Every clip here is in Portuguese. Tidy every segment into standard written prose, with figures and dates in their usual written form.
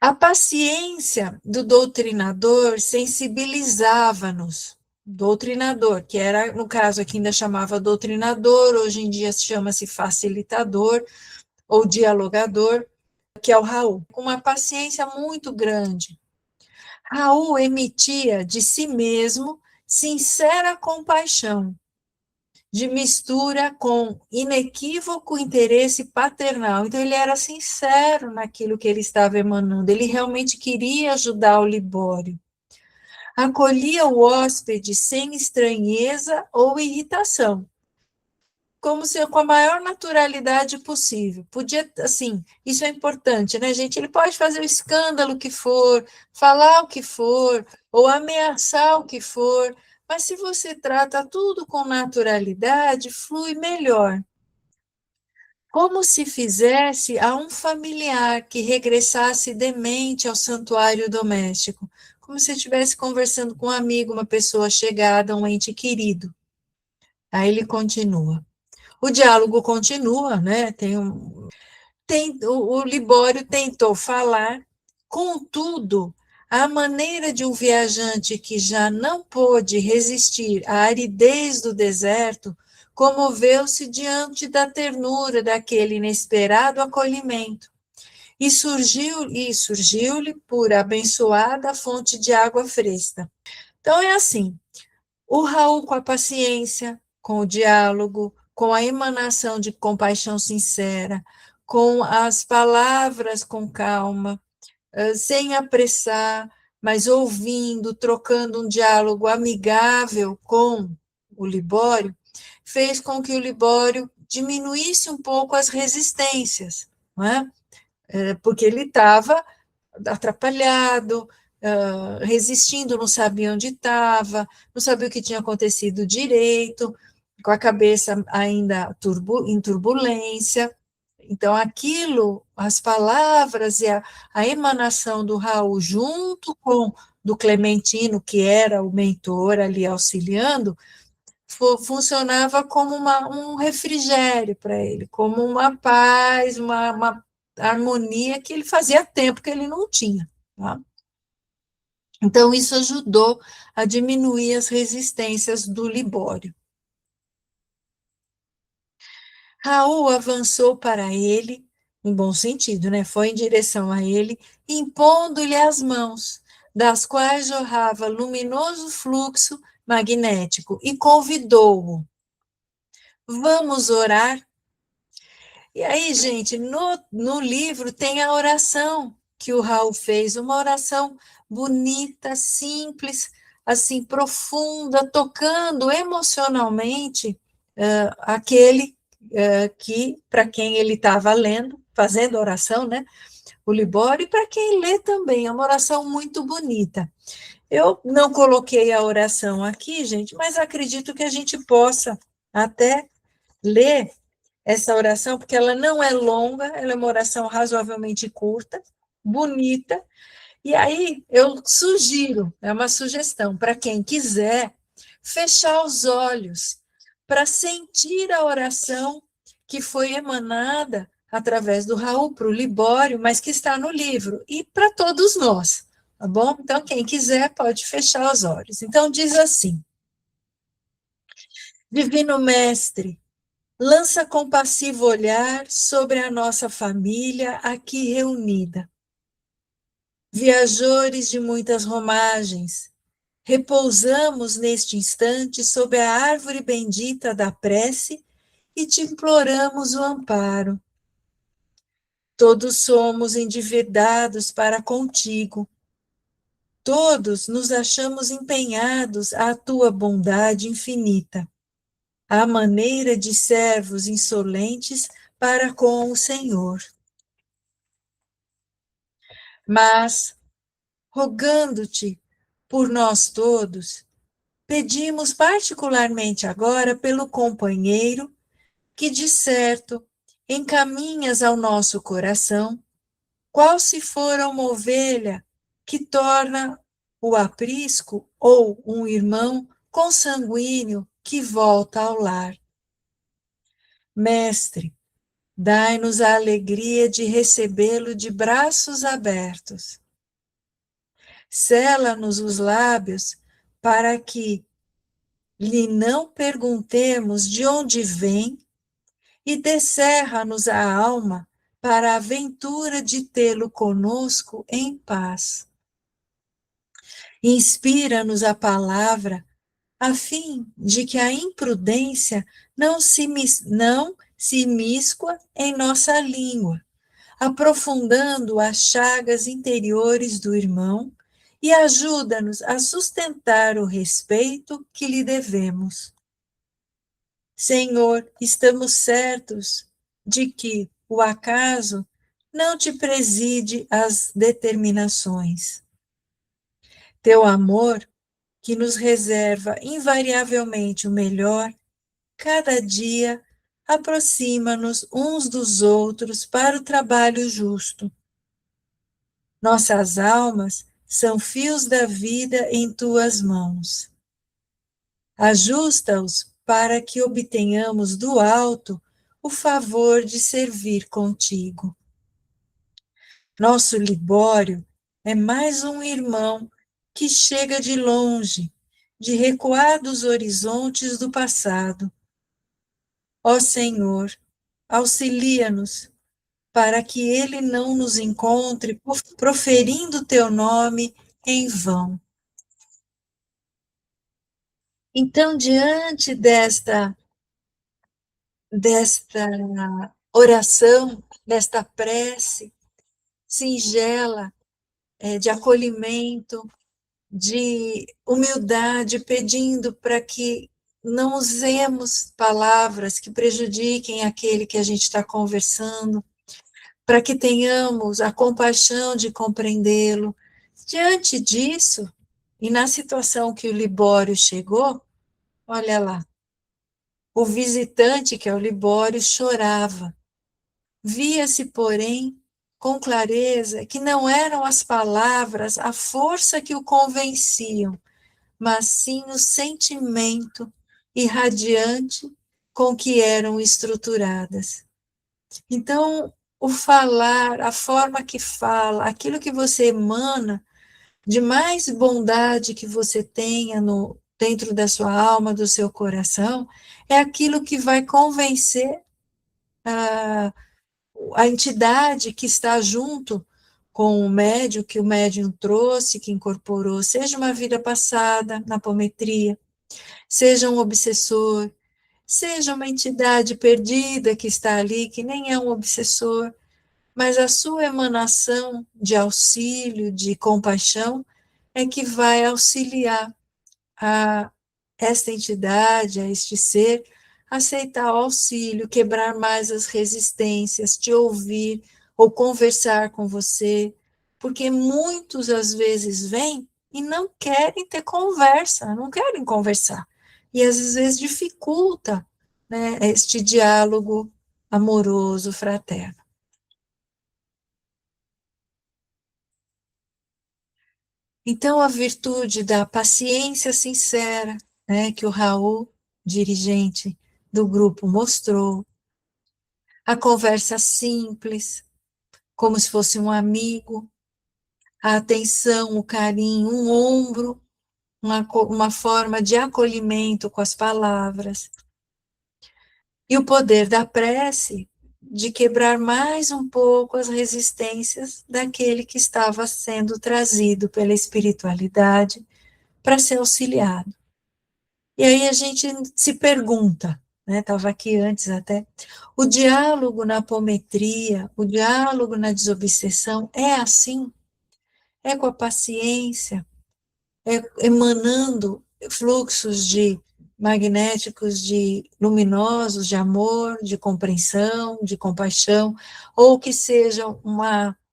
A paciência do doutrinador sensibilizava-nos. Doutrinador, que era, no caso aqui ainda chamava doutrinador, hoje em dia chama-se facilitador ou dialogador, que é o Raul, com uma paciência muito grande. Raul emitia de si mesmo sincera compaixão, de mistura com inequívoco interesse paternal. Então, ele era sincero naquilo que ele estava emanando, ele realmente queria ajudar o Libório. Acolhia o hóspede sem estranheza ou irritação, como se com a maior naturalidade possível. Podia, assim, isso é importante, né, gente? Ele pode fazer o escândalo que for, falar o que for, ou ameaçar o que for, mas se você trata tudo com naturalidade, flui melhor. Como se fizesse a um familiar que regressasse demente ao santuário doméstico, como se estivesse conversando com um amigo, uma pessoa chegada, um ente querido. Aí ele continua. O diálogo continua, né? O Libório tentou falar, contudo, a maneira de um viajante que já não pôde resistir à aridez do deserto, comoveu-se diante da ternura daquele inesperado acolhimento, e surgiu-lhe por abençoada fonte de água fresca. Então é assim, o Raul com a paciência, com o diálogo, com a emanação de compaixão sincera, com as palavras com calma, sem apressar, mas ouvindo, trocando um diálogo amigável com o Libório, fez com que o Libório diminuísse um pouco as resistências, não é? Porque ele estava atrapalhado, resistindo, não sabia onde estava, não sabia o que tinha acontecido direito, com a cabeça ainda em turbulência. Então, aquilo, as palavras e a emanação do Raul, junto com do Clementino, que era o mentor ali auxiliando, funcionava como um refrigério para ele, como uma paz, uma harmonia que ele fazia tempo que ele não tinha. Tá? Então, isso ajudou a diminuir as resistências do Libório. Raul avançou para ele, em bom sentido, né? Foi em direção a ele, impondo-lhe as mãos, das quais jorrava luminoso fluxo magnético, e convidou-o. Vamos orar? E aí, gente, no livro tem a oração que o Raul fez, uma oração bonita, simples, assim, profunda, tocando emocionalmente aquele que, para quem ele estava lendo, fazendo a oração, né? O Libório, e para quem lê também, é uma oração muito bonita. Eu não coloquei a oração aqui, gente, mas acredito que a gente possa até ler essa oração, porque ela não é longa, ela é uma oração razoavelmente curta, bonita, e aí eu sugiro, é uma sugestão para quem quiser fechar os olhos para sentir a oração que foi emanada através do Raul para o Libório, mas que está no livro, e para todos nós, tá bom? Então, quem quiser pode fechar os olhos. Então, diz assim: Divino Mestre, lança compassivo olhar sobre a nossa família aqui reunida. Viajores de muitas romagens, repousamos neste instante sob a árvore bendita da prece e te imploramos o amparo. Todos somos endividados para contigo. Todos nos achamos empenhados à tua bondade infinita, à maneira de servos insolentes para com o Senhor. Mas, rogando-te por nós todos, pedimos particularmente agora pelo companheiro que, de certo, encaminhas ao nosso coração, qual se fora uma ovelha que torna o aprisco ou um irmão consanguíneo que volta ao lar. Mestre, Dai-nos a alegria de recebê-lo de braços abertos. Sela-nos os lábios para que lhe não perguntemos de onde vem e descerra-nos a alma para a ventura de tê-lo conosco em paz. Inspira-nos a palavra, a fim de que a imprudência não se imiscua em nossa língua, aprofundando as chagas interiores do irmão, e ajuda-nos a sustentar o respeito que lhe devemos. Senhor, estamos certos de que o acaso não te preside as determinações. Teu amor, que nos reserva invariavelmente o melhor, cada dia aproxima-nos uns dos outros para o trabalho justo. Nossas almas são fios da vida em tuas mãos. Ajusta-os para que obtenhamos do alto o favor de servir contigo. Nosso Libório é mais um irmão que chega de longe, de recuados horizontes do passado. Ó Senhor, auxilia-nos para que ele não nos encontre proferindo teu nome em vão. Então, diante desta oração, desta prece singela, de acolhimento, de humildade, pedindo para que não usemos palavras que prejudiquem aquele que a gente está conversando, para que tenhamos a compaixão de compreendê-lo. Diante disso, e na situação que o Libório chegou, olha lá, o visitante, que é o Libório, chorava. Via-se, porém, com clareza que não eram as palavras a força que o convenciam, mas sim o sentimento irradiante com que eram estruturadas. Então, o falar, a forma que fala, aquilo que você emana, de mais bondade que você tenha dentro da sua alma, do seu coração, é aquilo que vai convencer a entidade que está junto com o médium, que o médium trouxe, que incorporou, seja uma vida passada na apometria, seja um obsessor, seja uma entidade perdida que está ali, que nem é um obsessor, mas a sua emanação de auxílio, de compaixão, é que vai auxiliar a esta entidade, a este ser, aceitar o auxílio, quebrar mais as resistências, te ouvir ou conversar com você, porque muitos às vezes vêm e não querem ter conversa, não querem conversar, e às vezes dificulta, né, este diálogo amoroso, fraterno. Então, a virtude da paciência sincera, né, que o Raul, dirigente do grupo, mostrou, a conversa simples, como se fosse um amigo, a atenção, o carinho, um ombro, uma forma de acolhimento com as palavras, e o poder da prece de quebrar mais um pouco as resistências daquele que estava sendo trazido pela espiritualidade para ser auxiliado. E aí a gente se pergunta, né, estava aqui antes até, o diálogo na apometria, o diálogo na desobsessão é assim? É com a paciência? É emanando fluxos de magnéticos, de luminosos, de amor, de compreensão, de compaixão, ou que seja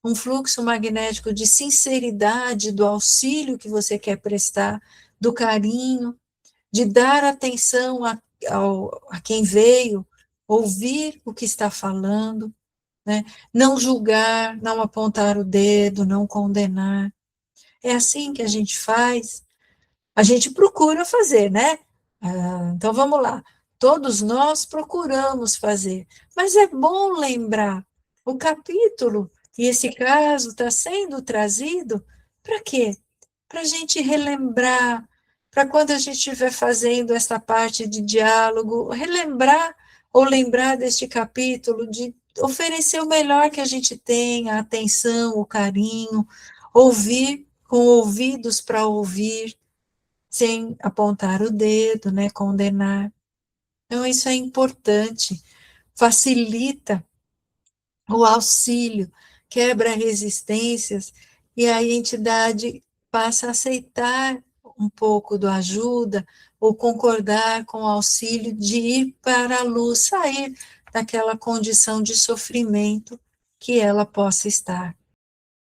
um fluxo magnético de sinceridade, do auxílio que você quer prestar, do carinho, de dar atenção a quem veio, ouvir o que está falando, né? Não julgar, não apontar o dedo, não condenar. É assim que a gente faz, a gente procura fazer, né? Então vamos lá. Todos nós procuramos fazer, mas é bom lembrar. O capítulo, e esse caso está sendo trazido, para quê? Para a gente relembrar, para quando a gente estiver fazendo essa parte de diálogo, relembrar ou lembrar deste capítulo, de oferecer o melhor que a gente tem, a atenção, o carinho, ouvir com ouvidos para ouvir, sem apontar o dedo, né, condenar. Então, isso é importante, facilita o auxílio, quebra resistências, e aí a entidade passa a aceitar um pouco da ajuda, ou concordar com o auxílio de ir para a luz, sair daquela condição de sofrimento que ela possa estar.